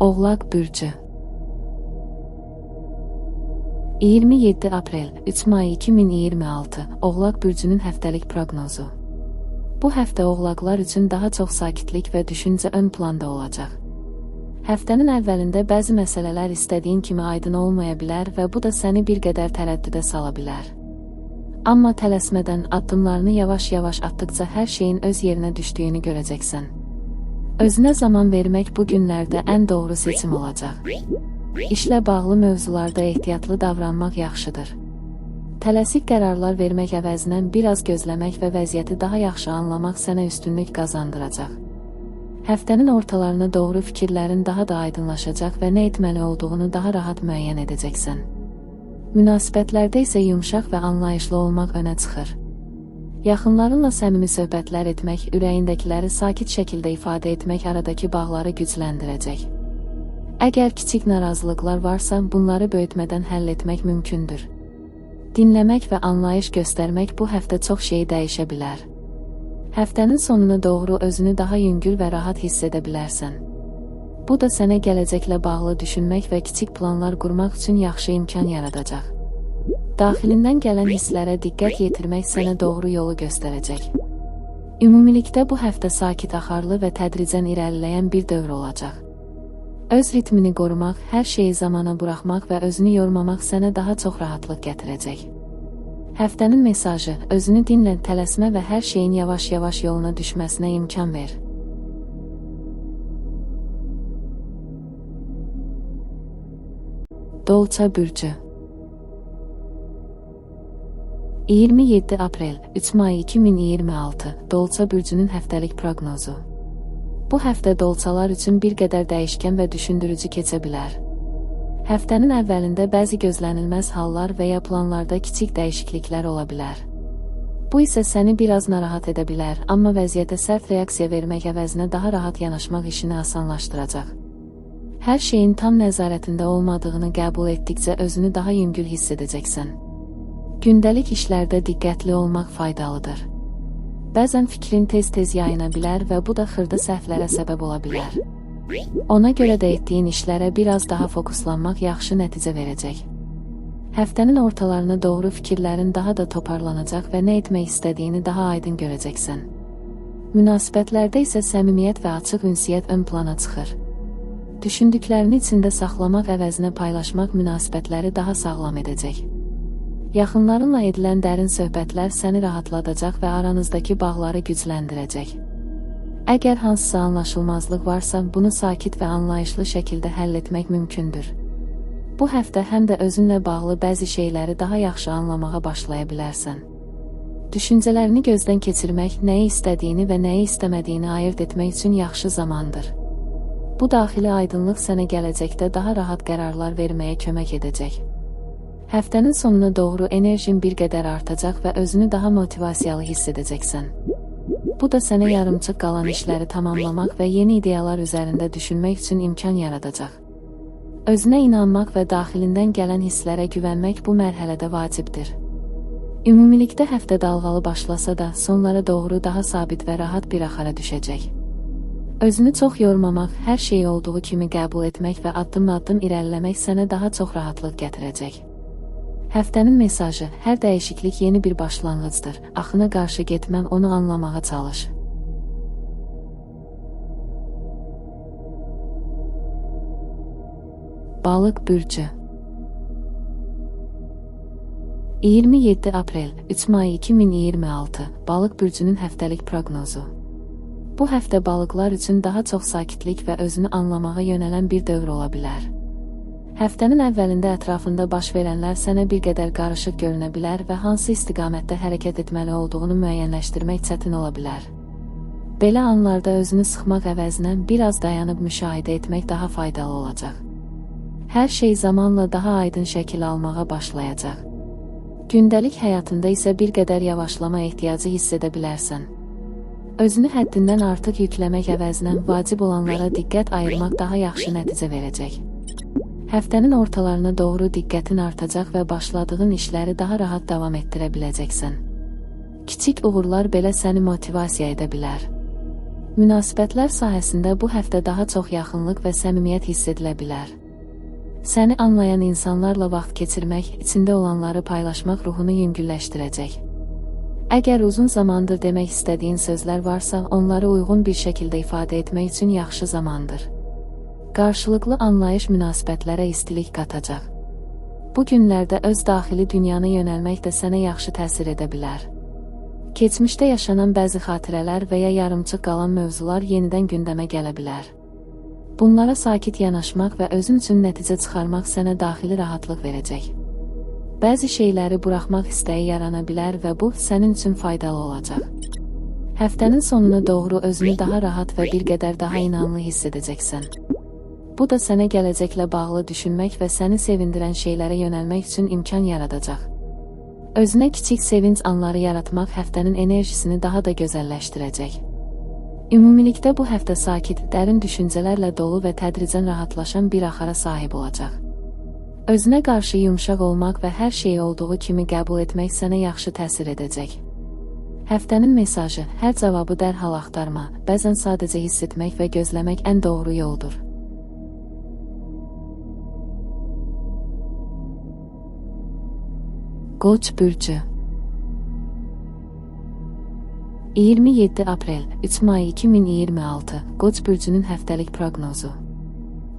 Oğlaq bürcü 27 aprel 3 may 2026 Oğlaq bürcünün həftəlik proqnozu. Bu həftə oğlaqlar üçün daha çox sakitlik və düşüncə ön planda olacaq. Həftənin əvvəlində bəzi məsələlər istədiyin kimi aydın olmaya bilər və bu da səni bir qədər tərəddüdə sala bilər. Amma tələsmədən addımlarını yavaş-yavaş atdıqca hər şeyin öz yerinə düşdüyünü görəcəksən. Özünə zaman vermək bu günlərdə ən doğru seçim olacaq. İşlə bağlı mövzularda ehtiyatlı davranmaq yaxşıdır. Tələsik qərarlar vermək əvəzinə biraz gözləmək və vəziyyəti daha yaxşı anlamaq sənə üstünlük qazandıracaq. Həftənin ortalarına doğru fikirlərin daha da aydınlaşacaq və nə etməli olduğunu daha rahat müəyyən edəcəksən. Münasibətlərdə isə yumşaq və anlayışlı olmaq önə çıxır. Yaxınlarınla səmimi söhbətlər etmək, ürəyindəkiləri sakit şəkildə ifadə etmək aradakı bağları gücləndirəcək. Əgər kiçik narazılıqlar varsa, bunları böyütmədən həll etmək mümkündür. Dinləmək və anlayış göstərmək bu həftə çox şeyi dəyişə bilər. Həftənin sonuna doğru özünü daha yüngül və rahat hiss edə bilərsən. Bu da sənə gələcəklə bağlı düşünmək və kiçik planlar qurmaq üçün yaxşı imkan yaradacaq. Daxilindən gələn hisslərə diqqət yetirmək sənə doğru yolu göstərəcək. Ümumilikdə bu həftə sakit axarlı və tədricən irəliləyən bir dövr olacaq. Öz ritmini qorumaq, hər şeyi zamana buraxmaq və özünü yormamaq sənə daha çox rahatlıq gətirəcək. Həftənin mesajı: özünü dinlə, tələsmə və hər şeyin yavaş-yavaş yoluna düşməsinə imkan ver. Dolça bürcü 27 aprel 3 may 2026 Dolça bürcünün həftəlik proqnozu. Bu həftə dolçalar üçün bir qədər dəyişkən və düşündürücü keçə bilər. Həftənin əvvəlində bəzi gözlənilməz hallar və ya planlarda kiçik dəyişikliklər ola bilər. Bu isə səni biraz narahat edə bilər, amma vəziyyətə sərt reaksiya vermək əvəzinə daha rahat yanaşmaq işini asanlaşdıracaq. Hər şeyin tam nəzarətində olmadığını qəbul etdikcə özünü daha yüngül hiss edəcəksən. Gündəlik işlərdə diqqətli olmaq faydalıdır. Bəzən fikrin tez-tez yayına bilər və bu da xırda səhvlərə səbəb ola bilər. Ona görə də etdiyin işlərə biraz daha fokuslanmaq yaxşı nəticə verəcək. Həftənin ortalarına doğru fikirlərin daha da toparlanacaq və nə etmək istədiyini daha aydın görəcəksən. Münasibətlərdə isə səmimiyyət və açıq ünsiyyət ön plana çıxır. Düşündüklərini içində saxlamaq əvəzinə paylaşmaq münasibətləri daha sağlam edəcək. Yaxınlarınla edilən dərin söhbətlər səni rahatladacaq və aranızdakı bağları gücləndirəcək. Əgər hansısa anlaşılmazlıq varsa, bunu sakit və anlayışlı şəkildə həll etmək mümkündür. Bu həftə həm də özünlə bağlı bəzi şeyləri daha yaxşı anlamağa başlaya bilərsən. Düşüncələrini gözdən keçirmək, nəyi istədiyini və nəyi istəmədiyini ayırd etmək üçün yaxşı zamandır. Bu daxili aydınlıq sənə gələcəkdə daha rahat qərarlar verməyə kömək edəcək. Həftənin sonuna doğru enerjin bir qədər artacaq və özünü daha motivasiyalı hiss edəcəksən. Bu da sənə yarımçıq qalan işləri tamamlamaq və yeni ideyalar üzərində düşünmək üçün imkan yaradacaq. Özünə inanmaq və daxilindən gələn hisslərə güvənmək bu mərhələdə vacibdir. Ümumilikdə həftə dalğalı başlasa da, sonlara doğru daha sabit və rahat bir axara düşəcək. Özünü çox yormamaq, hər şeyi olduğu kimi qəbul etmək və addım-addım irəliləmək sənə daha çox rahatlıq gətirəcək. Həftənin mesajı: hər dəyişiklik yeni bir başlanğıcdır. Axına qarşı getməm, onu anlamağa çalış. Balıq bürcü 27 aprel 3 may 2026 Balıq bürcünün həftəlik proqnozu. Bu həftə balıqlar üçün daha çox sakitlik və özünü anlamağa yönələn bir dövr ola bilər. Həftənin əvvəlində ətrafında baş verənlər sənə bir qədər qarışıq görünə bilər və hansı istiqamətdə hərəkət etməli olduğunu müəyyənləşdirmək çətin ola bilər. Belə anlarda özünü sıxmaq əvəzinə biraz dayanıb müşahidə etmək daha faydalı olacaq. Hər şey zamanla daha aydın şəkil almağa başlayacaq. Gündəlik həyatında isə bir qədər yavaşlama ehtiyacı hiss edə bilərsən. Özünü həddindən artıq yükləmək əvəzinə vacib olanlara diqqət ayırmaq daha yaxşı nəticə verəcək. Həftənin ortalarına doğru diqqətin artacaq və başladığın işləri daha rahat davam etdirə biləcəksən. Kiçik uğurlar belə səni motivasiya edə bilər. Münasibətlər sahəsində bu həftə daha çox yaxınlıq və səmimiyyət hiss edilə bilər. Səni anlayan insanlarla vaxt keçirmək, içində olanları paylaşmaq ruhunu yüngülləşdirəcək. Əgər uzun zamandır demək istədiyin sözlər varsa, onları uyğun bir şəkildə ifadə etmək üçün yaxşı zamandır. Qarşılıqlı anlayış münasibətlərə istilik qatacaq. Bu günlərdə öz daxili dünyana yönəlmək də sənə yaxşı təsir edə bilər. Keçmişdə yaşanan bəzi xatirələr və ya yarımçıq qalan mövzular yenidən gündəmə gələ bilər. Bunlara sakit yanaşmaq və özün üçün nəticə çıxarmaq sənə daxili rahatlıq verəcək. Bəzi şeyləri buraxmaq istəyi yarana bilər və bu, sənin üçün faydalı olacaq. Həftənin sonuna doğru özünü daha rahat və bir qədər daha inanlı hiss edəcəksən. Bu da sənə gələcəklə bağlı düşünmək və səni sevindirən şeylərə yönəlmək üçün imkan yaradacaq. Özünə kiçik sevinç anları yaratmaq həftənin enerjisini daha da gözəlləşdirəcək. Ümumilikdə bu həftə sakit, dərin düşüncələrlə dolu və tədricən rahatlaşan bir axara sahib olacaq. Özünə qarşı yumşaq olmaq və hər şeyi olduğu kimi qəbul etmək sənə yaxşı təsir edəcək. Həftənin mesajı: hər cavabı dərhal axtarma, bəzən sadəcə hiss etmək və gözləmək ən doğru yoldur. Qoç bürcü 27 aprel 3 may 2026 Qoç bürcünün həftəlik proqnozu.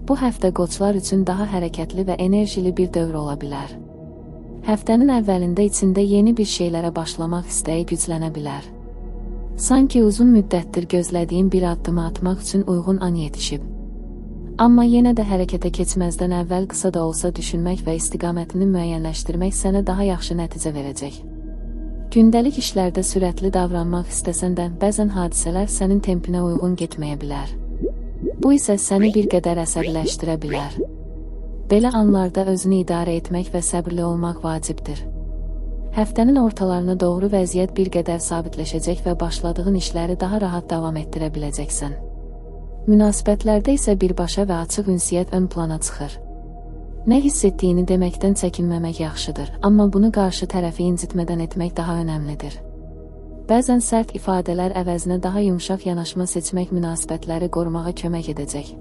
Bu həftə qoçlar üçün daha hərəkətli və enerjili bir dövr ola bilər. Həftənin əvvəlində içində yeni bir şeylərə başlamaq istəyi güclənə bilər. Sanki uzun müddətdir gözlədiyin bir addımı atmaq üçün uyğun an yetişib. Amma yenə də hərəkətə keçməzdən əvvəl qısa da olsa düşünmək və istiqamətini müəyyənləşdirmək sənə daha yaxşı nəticə verəcək. Gündəlik işlərdə sürətli davranmaq istəsən də, bəzən hadisələr sənin tempinə uyğun getməyə bilər. Bu isə səni bir qədər əsəbiləşdirə bilər. Belə anlarda özünü idarə etmək və səbirli olmaq vacibdir. Həftənin ortalarına doğru vəziyyət bir qədər sabitləşəcək və başladığın işləri daha rahat davam etdirə biləcəksən. Münasibətlərdə isə birbaşa və açıq ünsiyyət ön plana çıxır. Nə hiss etdiyini deməkdən çəkinməmək yaxşıdır, amma bunu qarşı tərəfi incitmədən etmək daha önəmlidir. Bəzən sərt ifadələr əvəzinə daha yumşaq yanaşma seçmək münasibətləri qorumağa kömək edəcək.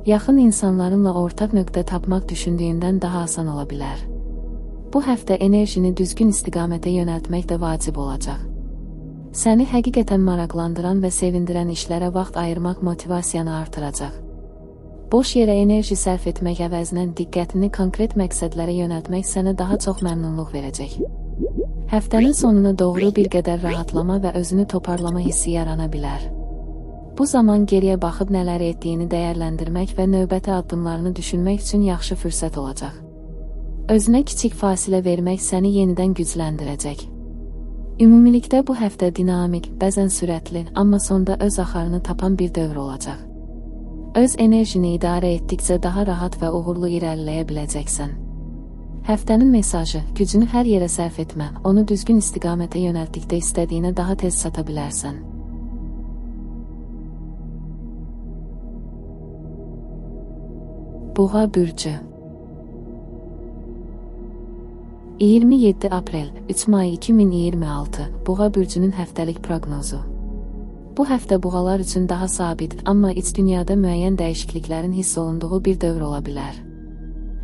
Yaxın insanlarınla ortaq nöqtə tapmaq düşündüyündən daha asan ola bilər. Bu həftə enerjini düzgün istiqamətə yönəltmək də vacib olacaq. Səni həqiqətən maraqlandıran və sevindirən işlərə vaxt ayırmaq motivasiyanı artıracaq. Boş yerə enerji sərf etmək əvəzinə diqqətini konkret məqsədlərə yönəltmək sənə daha çox məmnunluq verəcək. Həftənin sonuna doğru bir qədər rahatlama və özünü toparlama hissi yarana bilər. Bu zaman geriyə baxıb nələr etdiyini dəyərləndirmək və növbəti addımlarını düşünmək üçün yaxşı fürsət olacaq. Özünə kiçik fasilə vermək səni yenidən gücləndirəcək. Ümumilikdə bu həftə dinamik, bəzən sürətli, amma sonda öz axarını tapan bir dövr olacaq. Öz enerjini idarə etdikcə daha rahat və uğurlu irəliləyə biləcəksən. Həftənin mesajı: gücünü hər yerə sərf etmə, onu düzgün istiqamətə yönəltdikdə istədiyinə daha tez çata bilərsən. Boğa bürcü 27 aprel 3 may 2026 Boğa bürcünün həftəlik proqnozu. Bu həftə boğalar üçün daha sabit, amma iç dünyada müəyyən dəyişikliklərin hiss olunduğu bir dövr ola bilər.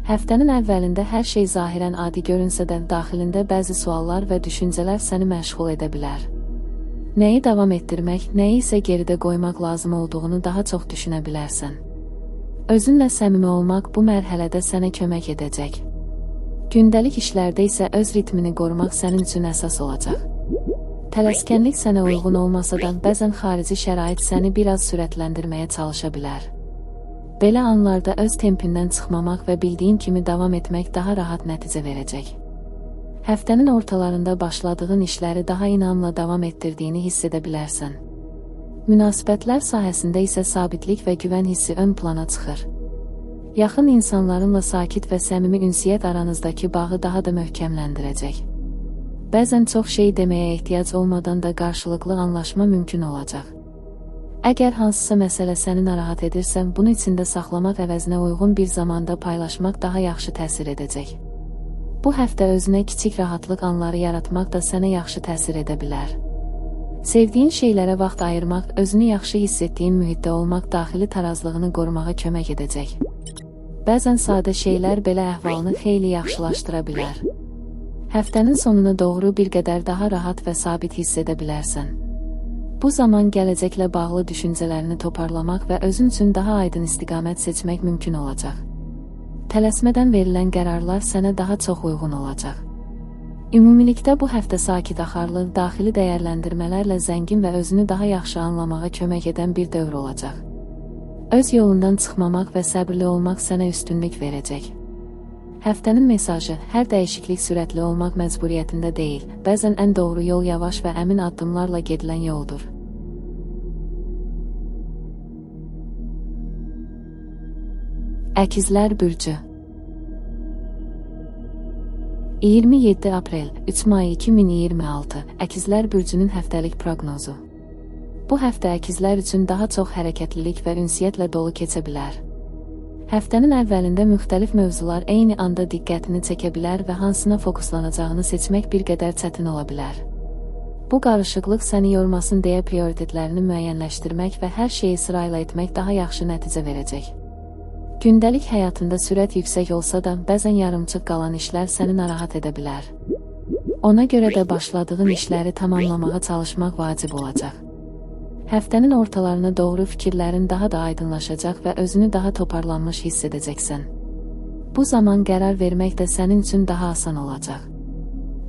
Həftənin əvvəlində hər şey zahirən adi görünsə də, daxilində bəzi suallar və düşüncələr səni məşğul edə bilər. Nəyi davam etdirmək, nəyi isə geridə qoymaq lazım olduğunu daha çox düşünə bilərsən. Özünlə səmimi olmaq bu mərhələdə sənə kömək edəcək. Gündəlik işlərdə isə öz ritmini qorumaq sənin üçün əsas olacaq. Tələskənlik sənə uyğun olmasa da, bəzən xarici şərait səni biraz sürətləndirməyə çalışa bilər. Belə anlarda öz tempindən çıxmamaq və bildiyin kimi davam etmək daha rahat nəticə verəcək. Həftənin ortalarında başladığın işləri daha inamla davam etdirdiyini hiss edə bilərsən. Münasibətlər sahəsində isə sabitlik və güvən hissi ön plana çıxır. Yaxın insanlarınla sakit və səmimi ünsiyyət aranızdakı bağı daha da möhkəmləndirəcək. Bəzən çox şey deməyə ehtiyac olmadan da qarşılıqlı anlaşma mümkün olacaq. Əgər hansısa məsələ səni narahat edirsə, bunu içində saxlamaq əvəzinə uyğun bir zamanda paylaşmaq daha yaxşı təsir edəcək. Bu həftə özünə kiçik rahatlıq anları yaratmaq da sənə yaxşı təsir edə bilər. Sevdiyin şeylərə vaxt ayırmaq, özünü yaxşı hiss etdiyin mühitdə olmaq daxili tarazlığını qorumağa kömək edəcək. Bəzən sadə şeylər belə əhvalını xeyli yaxşılaşdıra bilər. Həftənin sonuna doğru bir qədər daha rahat və sabit hiss edə bilərsən. Bu zaman gələcəklə bağlı düşüncələrini toparlamaq və özün üçün daha aydın istiqamət seçmək mümkün olacaq. Tələsmədən verilən qərarlar sənə daha çox uyğun olacaq. Ümumilikdə bu həftə sakit axarlı, daxili dəyərləndirmələrlə zəngin və özünü daha yaxşı anlamağa kömək edən bir dövr olacaq. Öz yolundan çıxmamaq və səbirli olmaq sənə üstünlük verəcək. Həftənin mesajı: hər dəyişiklik sürətli olmaq məcburiyyətində deyil, bəzən ən doğru yol yavaş və əmin addımlarla gedilən yoldur. Əkizlər bürcü 27 aprel 3 may 2026 Əkizlər bürcünün həftəlik proqnozu. Bu həftə əkizlər üçün daha çox hərəkətlilik və ünsiyyətlə dolu keçə bilər. Həftənin əvvəlində müxtəlif mövzular eyni anda diqqətini çəkə bilər və hansına fokuslanacağını seçmək bir qədər çətin ola bilər. Bu qarışıqlıq səni yormasın deyə prioritetlərini müəyyənləşdirmək və hər şeyi sırayla etmək daha yaxşı nəticə verəcək. Gündəlik həyatında sürət yüksək olsa da, bəzən yarımçıq qalan işlər səni narahat edə bilər. Ona görə də başladığın işləri tamamlamağa çalışmaq vacib olacaq. Həftənin ortalarına doğru fikirlərin daha da aydınlaşacaq və özünü daha toparlanmış hiss edəcəksən. Bu zaman qərar vermək də sənin üçün daha asan olacaq.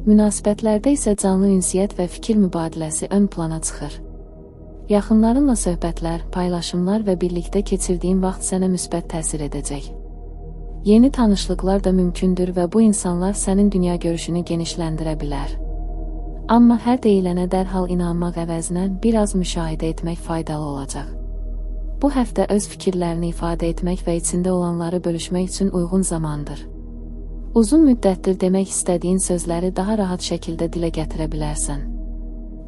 Münasibətlərdə isə canlı ünsiyyət və fikir mübadiləsi ön plana çıxır. Yaxınlarınla söhbətlər, paylaşımlar və birlikdə keçirdiyin vaxt sənə müsbət təsir edəcək. Yeni tanışlıqlar da mümkündür və bu insanlar sənin dünya görüşünü genişləndirə bilər. Amma hər deyilənə dərhal inanmaq əvəzinə biraz müşahidə etmək faydalı olacaq. Bu həftə öz fikirlərini ifadə etmək və içində olanları bölüşmək üçün uyğun zamandır. Uzun müddətdir demək istədiyin sözləri daha rahat şəkildə dilə gətirə bilərsən.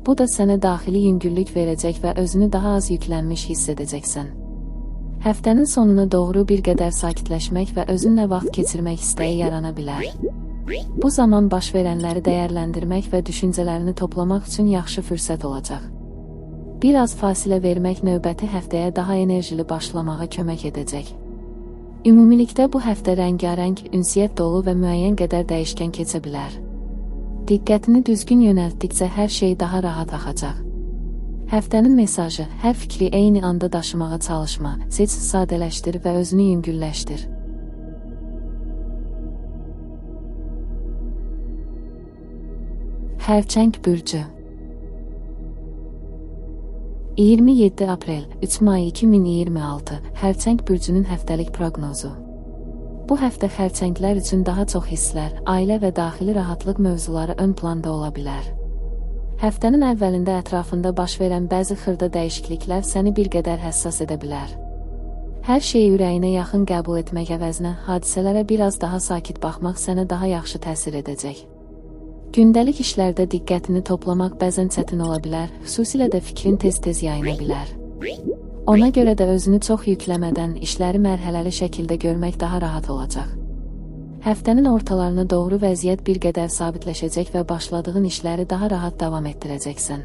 Bu da sənə daxili yüngüllük verəcək və özünü daha az yüklənmiş hiss edəcəksən. Həftənin sonuna doğru bir qədər sakitləşmək və özünlə vaxt keçirmək istəyi yarana bilər. Bu zaman baş verənləri dəyərləndirmək və düşüncələrini toplamaq üçün yaxşı fürsət olacaq. Biraz fasilə vermək növbəti həftəyə daha enerjili başlamağa kömək edəcək. Ümumilikdə bu həftə rəngarəng, ünsiyyət dolu və müəyyən qədər dəyişkən keçə bilər. Diqqətini düzgün yönəltdikcə hər şey daha rahat axacaq. Həftənin mesajı: hər fikri eyni anda daşımağa çalışma, seç, sadələşdir və özünü yüngülləşdir. Xərçəng bürcü 27 aprel 3 may 2026 Xərçəng bürcünün həftəlik proqnozu. Bu həftə xərçənglər üçün daha çox hisslər, ailə və daxili rahatlıq mövzuları ön planda ola bilər. Həftənin əvvəlində ətrafında baş verən bəzi xırda dəyişikliklər səni bir qədər həssas edə bilər. Hər şeyi ürəyinə yaxın qəbul etmək əvəzinə hadisələrə biraz daha sakit baxmaq sənə daha yaxşı təsir edəcək. Gündəlik işlərdə diqqətini toplamaq bəzən çətin ola bilər, xüsusilə də fikrin tez-tez yayına bilər. Ona görə də özünü çox yükləmədən işləri mərhələli şəkildə görmək daha rahat olacaq. Həftənin ortalarına doğru vəziyyət bir qədər sabitləşəcək və başladığın işləri daha rahat davam etdirəcəksən.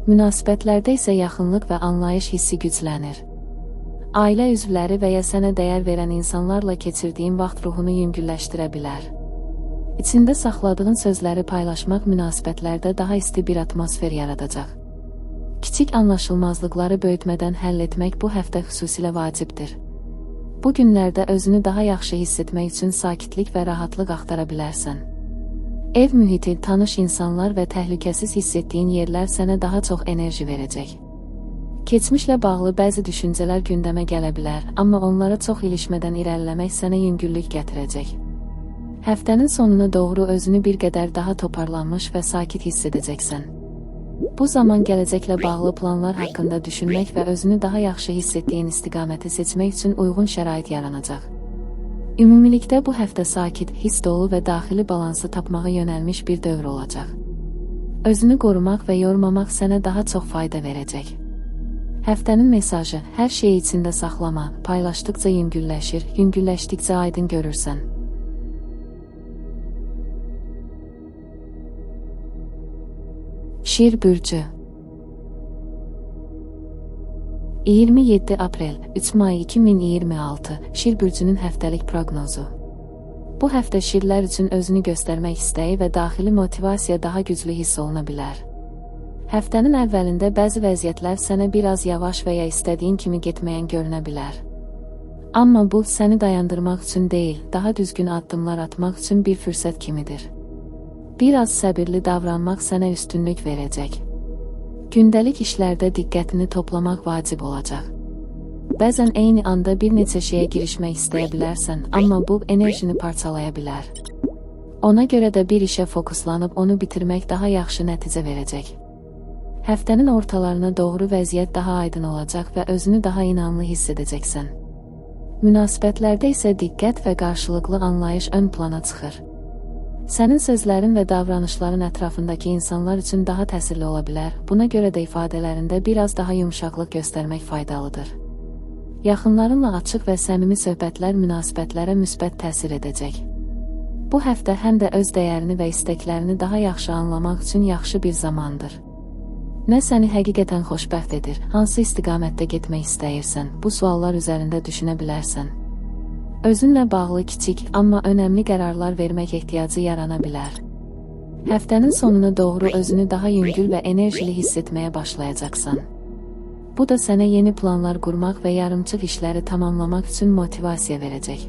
Münasibətlərdə isə yaxınlıq və anlayış hissi güclənir. Ailə üzvləri və ya sənə dəyər verən insanlarla keçirdiyin vaxt ruhunu yüngülləşdirə bilər. İçində saxladığın sözləri paylaşmaq münasibətlərdə daha isti bir atmosfer yaradacaq. Kiçik anlaşılmazlıqları böyütmədən həll etmək bu həftə xüsusilə vacibdir. Bu günlərdə özünü daha yaxşı hiss etmək üçün sakitlik və rahatlıq axtara bilərsən. Ev mühiti, tanış insanlar və təhlükəsiz hiss etdiyin yerlər sənə daha çox enerji verəcək. Keçmişlə bağlı bəzi düşüncələr gündəmə gələ bilər, amma onlara çox ilişmədən irəliləmək sənə yüngüllük gətirəcək. Həftənin sonuna doğru özünü bir qədər daha toparlanmış və sakit hiss edəcəksən. Bu zaman gələcəklə bağlı planlar haqqında düşünmək və özünü daha yaxşı hiss etdiyin istiqaməti seçmək üçün uyğun şərait yaranacaq. Ümumilikdə bu həftə sakit, hiss dolu və daxili balansı tapmağa yönəlmiş bir dövr olacaq. Özünü qorumaq və yormamaq sənə daha çox fayda verəcək. Həftənin mesajı: hər şeyi içində saxlama, paylaşdıqca yüngülləşir, yüngülləşdikcə aydın görürsən. Şir bürcü 27 aprel 3 may 2026 Şir bürcünün həftəlik proqnozu. Bu həftə şirlər üçün özünü göstərmək istəyi və daxili motivasiya daha güclü hiss oluna bilər. Həftənin əvvəlində bəzi vəziyyətlər sənə biraz yavaş və ya istədiyin kimi getməyən görünə bilər. Amma bu, səni dayandırmaq üçün deyil, daha düzgün addımlar atmaq üçün bir fürsət kimidir. Biraz səbirli davranmaq sənə üstünlük verəcək. Gündəlik işlərdə diqqətini toplamaq vacib olacaq. Bəzən eyni anda bir neçə şeyə girişmək istəyə bilərsən, amma bu enerjini parçalaya bilər. Ona görə də bir işə fokuslanıb onu bitirmək daha yaxşı nəticə verəcək. Həftənin ortalarına doğru vəziyyət daha aydın olacaq və özünü daha inamlı hiss edəcəksən. Münasibətlərdə isə diqqət və qarşılıqlı anlayış ön plana çıxır. Sənin sözlərin və davranışların ətrafındakı insanlar üçün daha təsirli ola bilər, buna görə də ifadələrində biraz daha yumşaqlıq göstərmək faydalıdır. Yaxınlarınla açıq və səmimi söhbətlər münasibətlərə müsbət təsir edəcək. Bu həftə həm də öz dəyərini və istəklərini daha yaxşı anlamaq üçün yaxşı bir zamandır. Nə səni həqiqətən xoşbəxt edir, hansı istiqamətdə getmək istəyirsən, bu suallar üzərində düşünə bilərsən. Özünlə bağlı kiçik, amma önəmli qərarlar vermək ehtiyacı yarana bilər. Həftənin sonuna doğru özünü daha yüngül və enerjili hiss etməyə başlayacaqsan. Bu da sənə yeni planlar qurmaq və yarımçıq işləri tamamlamaq üçün motivasiya verəcək.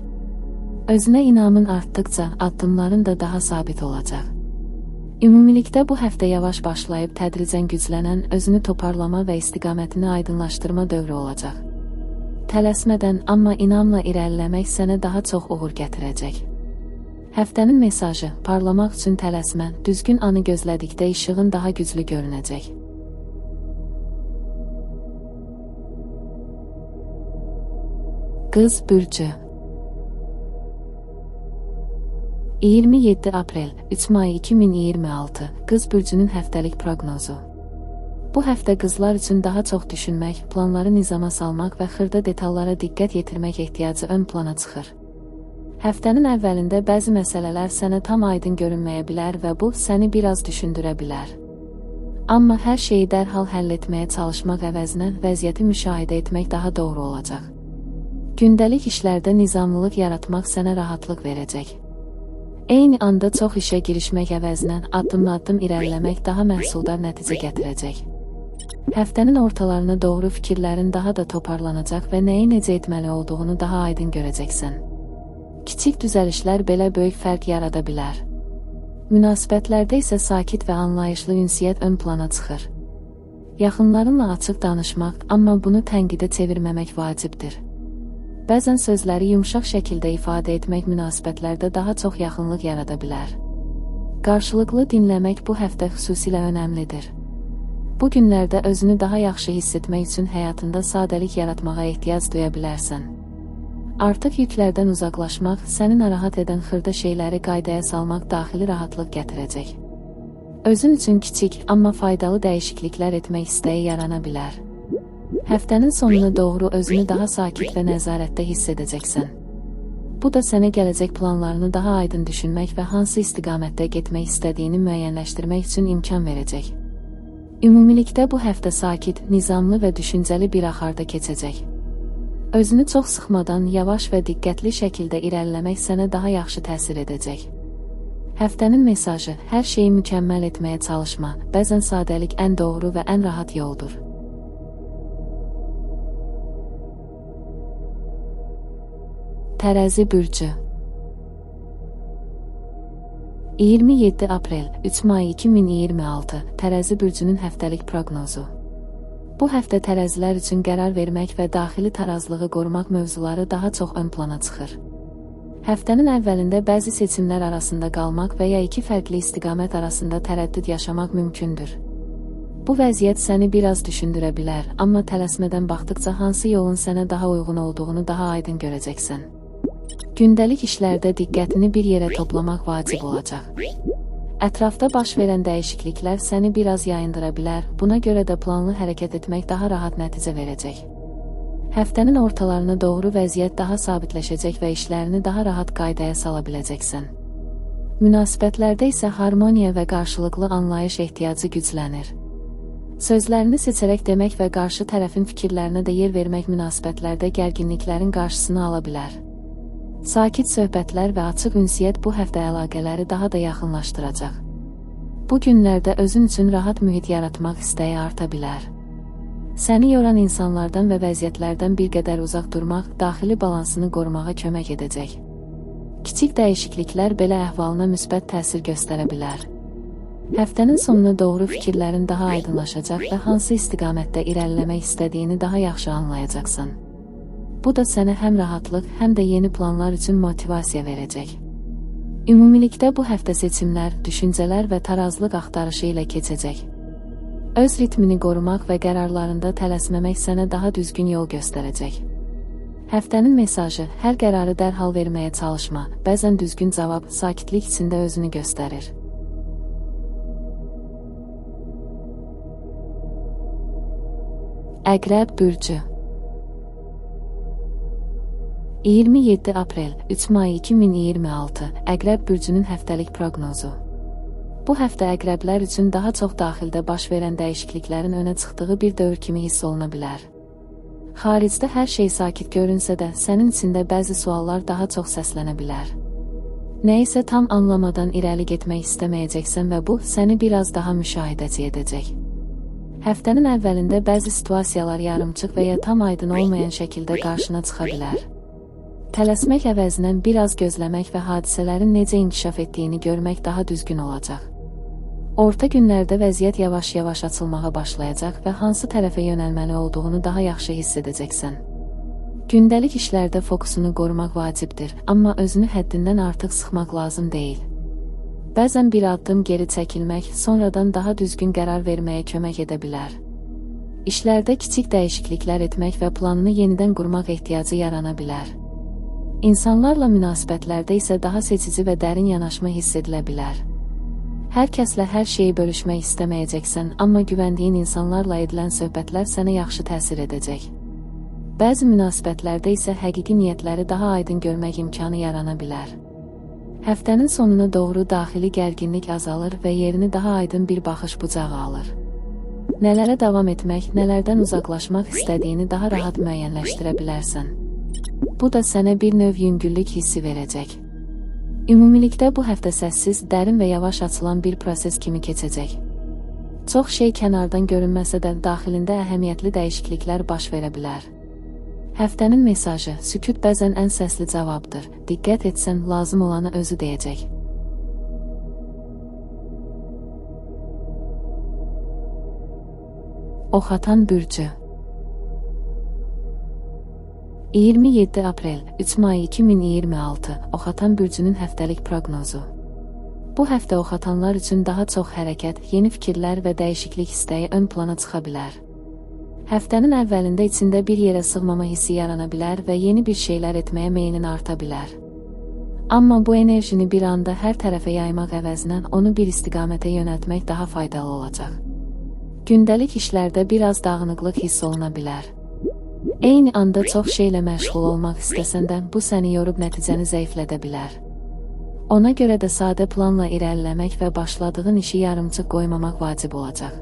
Özünə inamın artdıqca addımların da daha sabit olacaq. Ümumilikdə bu həftə yavaş başlayıb tədricən güclənən, özünü toparlama və istiqamətini aydınlaşdırma dövrü olacaq. Tələsmədən, amma inamla irəliləmək sənə daha çox uğur gətirəcək. Həftənin mesajı: parlamaq üçün tələsmə, düzgün anı gözlədikdə işığın daha güclü görünəcək. Qız bürcü. 27 aprel 3 may 2026 Qız bürcünün həftəlik proqnozu. Bu həftə qızlar üçün daha çox düşünmək, planları nizama salmaq və xırda detallara diqqət yetirmək ehtiyacı ön plana çıxır. Həftənin əvvəlində bəzi məsələlər sənə tam aydın görünməyə bilər və bu, səni biraz düşündürə bilər. Amma hər şeyi dərhal həll etməyə çalışmaq əvəzinə vəziyyəti müşahidə etmək daha doğru olacaq. Gündəlik işlərdə nizamlılıq yaratmaq sənə rahatlıq verəcək. Eyni anda çox işə girişmək əvəzinə addım-addım irəliləmək daha məhsuldar nəticə gətirəcək. Həftənin ortalarına doğru fikirlərin daha da toparlanacaq və nəyi necə etməli olduğunu daha aydın görəcəksən. Kiçik düzəlişlər belə böyük fərq yarada bilər. Münasibətlərdə isə sakit və anlayışlı ünsiyyət ön plana çıxır. Yaxınlarınla açıq danışmaq, amma bunu tənqidə çevirməmək vacibdir. Bəzən sözləri yumşaq şəkildə ifadə etmək münasibətlərdə daha çox yaxınlıq yarada bilər. Qarşılıqlı dinləmək bu həftə xüsusilə önəmlidir. Bu günlərdə özünü daha yaxşı hiss etmək üçün həyatında sadəlik yaratmağa ehtiyac duya bilərsən. Artıq yüklərdən uzaqlaşmaq, səni narahat edən xırda şeyləri qaydaya salmaq daxili rahatlıq gətirəcək. Özün üçün kiçik, amma faydalı dəyişikliklər etmək istəyi yarana bilər. Həftənin sonuna doğru özünü daha sakit və nəzarətdə hiss edəcəksən. Bu da sənə gələcək planlarını daha aydın düşünmək və hansı istiqamətdə getmək istədiyini müəyyənləşdirmək üçün imkan verəcək. Ümumilikdə bu həftə sakit, nizamlı və düşüncəli bir axarda keçəcək. Özünü çox sıxmadan, yavaş və diqqətli şəkildə irəliləmək sənə daha yaxşı təsir edəcək. Həftənin mesajı: hər şeyi mükəmməl etməyə çalışma, bəzən sadəlik ən doğru və ən rahat yoldur. Tərəzi bürcü. 27 aprel 3 may 2026 Tərəzi bürcünün həftəlik proqnozu. Bu həftə tərəzilər üçün qərar vermək və daxili tarazlığı qorumaq mövzuları daha çox ön plana çıxır. Həftənin əvvəlində bəzi seçimlər arasında qalmaq və ya iki fərqli istiqamət arasında tərəddüd yaşamaq mümkündür. Bu vəziyyət səni biraz düşündürə bilər, amma tələsmədən baxdıqca hansı yolun sənə daha uyğun olduğunu daha aydın görəcəksən. Gündəlik işlərdə diqqətini bir yerə toplamaq vacib olacaq. Ətrafda baş verən dəyişikliklər səni biraz yayındıra bilər, buna görə də planlı hərəkət etmək daha rahat nəticə verəcək. Həftənin ortalarına doğru vəziyyət daha sabitləşəcək və işlərini daha rahat qaydaya sala biləcəksən. Münasibətlərdə isə harmoniya və qarşılıqlı anlayış ehtiyacı güclənir. Sözlərini seçərək demək və qarşı tərəfin fikirlərinə də yer vermək münasibətlərdə gərginliklərin qarşısını ala bilər. Sakit söhbətlər və açıq ünsiyyət bu həftə əlaqələri daha da yaxınlaşdıracaq. Bu günlərdə özün üçün rahat mühit yaratmaq istəyi arta bilər. Səni yoran insanlardan və vəziyyətlərdən bir qədər uzaq durmaq daxili balansını qorumağa kömək edəcək. Kiçik dəyişikliklər belə əhvalına müsbət təsir göstərə bilər. Həftənin sonuna doğru fikirlərin daha aydınlaşacaq və hansı istiqamətdə irəliləmək istədiyini daha yaxşı anlayacaqsan. Bu da sənə həm rahatlıq, həm də yeni planlar üçün motivasiya verəcək. Ümumilikdə bu həftə seçimlər, düşüncələr və tarazlıq axtarışı ilə keçəcək. Öz ritmini qorumaq və qərarlarında tələsməmək sənə daha düzgün yol göstərəcək. Həftənin mesajı: hər qərarı dərhal verməyə çalışma, bəzən düzgün cavab sakitlik içində özünü göstərir. Əqrəb bürcü 27 aprel 3 may 2026 Əqrəb bürcünün həftəlik proqnozu. Bu həftə əqrəblər üçün daha çox daxildə baş verən dəyişikliklərin önə çıxdığı bir dövr kimi hiss oluna bilər. Xaricdə hər şey sakit görünsə də, sənin içində bəzi suallar daha çox səslənə bilər. Nəyisə tam anlamadan irəli getmək istəməyəcəksən və bu, səni biraz daha müşahidəçi edəcək. Həftənin əvvəlində bəzi situasiyalar yarımçıq və ya tam aydın olmayan şəkildə qarşına çıxa bilər. Tələsmək əvəzinə biraz gözləmək və hadisələrin necə inkişaf etdiyini görmək daha düzgün olacaq. Orta günlərdə vəziyyət yavaş-yavaş açılmağa başlayacaq və hansı tərəfə yönəlməli olduğunu daha yaxşı hiss edəcəksən. Gündəlik işlərdə fokusunu qorumaq vacibdir, amma özünü həddindən artıq sıxmaq lazım deyil. Bəzən bir addım geri çəkilmək, sonradan daha düzgün qərar verməyə kömək edə bilər. İşlərdə kiçik dəyişikliklər etmək və planını yenidən qurmaq ehtiyacı yarana bilər. İnsanlarla münasibətlərdə isə daha seçici və dərin yanaşma hiss edilə bilər. Hər kəslə hər şeyi bölüşmək istəməyəcəksən, amma güvəndiyin insanlarla edilən söhbətlər sənə yaxşı təsir edəcək. Bəzi münasibətlərdə isə həqiqi niyyətləri daha aydın görmək imkanı yarana bilər. Həftənin sonuna doğru daxili gərginlik azalır və yerini daha aydın bir baxış bucağı alır. Nələrə davam etmək, nələrdən uzaqlaşmaq istədiyini daha rahat müəyyənləşdirə bilərsən. Bu da sənə bir növ yüngüllük hissi verəcək. Ümumilikdə bu həftə səssiz, dərin və yavaş açılan bir proses kimi keçəcək. Çox şey kənardan görünməsə də daxilində əhəmiyyətli dəyişikliklər baş verə bilər. Həftənin mesajı: sükut bəzən ən səsli cavabdır. Diqqət etsən, lazım olanı özü deyəcək. Oxatan bürcü 27 aprel 3 may 2026 Oxatan bürcünün həftəlik proqnozu. Bu həftə oxatanlar üçün daha çox hərəkət, yeni fikirlər və dəyişiklik istəyi ön plana çıxa bilər. Həftənin əvvəlində içində bir yerə sığmama hissi yarana bilər və yeni bir şeylər etməyə meylin arta bilər. Amma bu enerjini bir anda hər tərəfə yaymaq əvəzinə onu bir istiqamətə yönəltmək daha faydalı olacaq. Gündəlik işlərdə biraz dağınıqlıq hiss oluna bilər. Eyni anda çox şeylə məşğul olmaq istəsən də, bu səni yorub nəticəni zəiflədə bilər. Ona görə də sadə planla irəliləmək və başladığın işi yarımçıq qoymamaq vacib olacaq.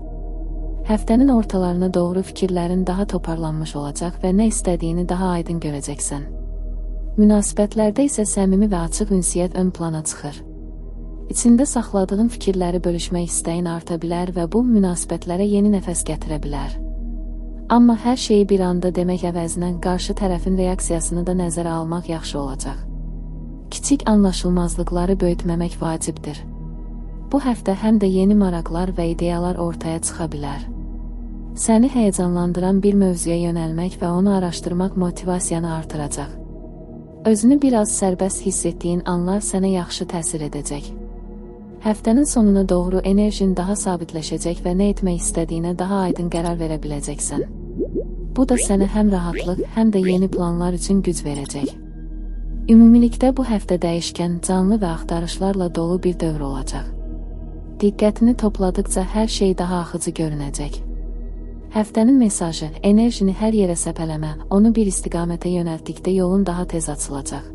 Həftənin ortalarına doğru fikirlərin daha toparlanmış olacaq və nə istədiyini daha aydın görəcəksən. Münasibətlərdə isə səmimi və açıq ünsiyyət ön plana çıxır. İçində saxladığın fikirləri bölüşmək istəyin arta bilər və bu, münasibətlərə yeni nəfəs gətirə bilər. Amma hər şeyi bir anda demək əvəzinə qarşı tərəfin reaksiyasını da nəzərə almaq yaxşı olacaq. Kiçik anlaşılmazlıqları böyütməmək vacibdir. Bu həftə həm də yeni maraqlar və ideyalar ortaya çıxa bilər. Səni həyəcanlandıran bir mövzuya yönəlmək və onu araşdırmaq motivasiyanı artıracaq. Özünü biraz sərbəst hiss etdiyin anlar sənə yaxşı təsir edəcək. Həftənin sonuna doğru enerjin daha sabitləşəcək və nə etmək istədiyinə daha aydın qərar verə biləcəksən. Bu da sənə həm rahatlıq, həm də yeni planlar üçün güc verəcək. Ümumilikdə bu həftə dəyişkən, canlı və axtarışlarla dolu bir dövr olacaq. Diqqətini topladıqca hər şey daha axıcı görünəcək. Həftənin mesajı: enerjini hər yerə səpələmə, onu bir istiqamətə yönəltdikdə yolun daha tez açılacaq.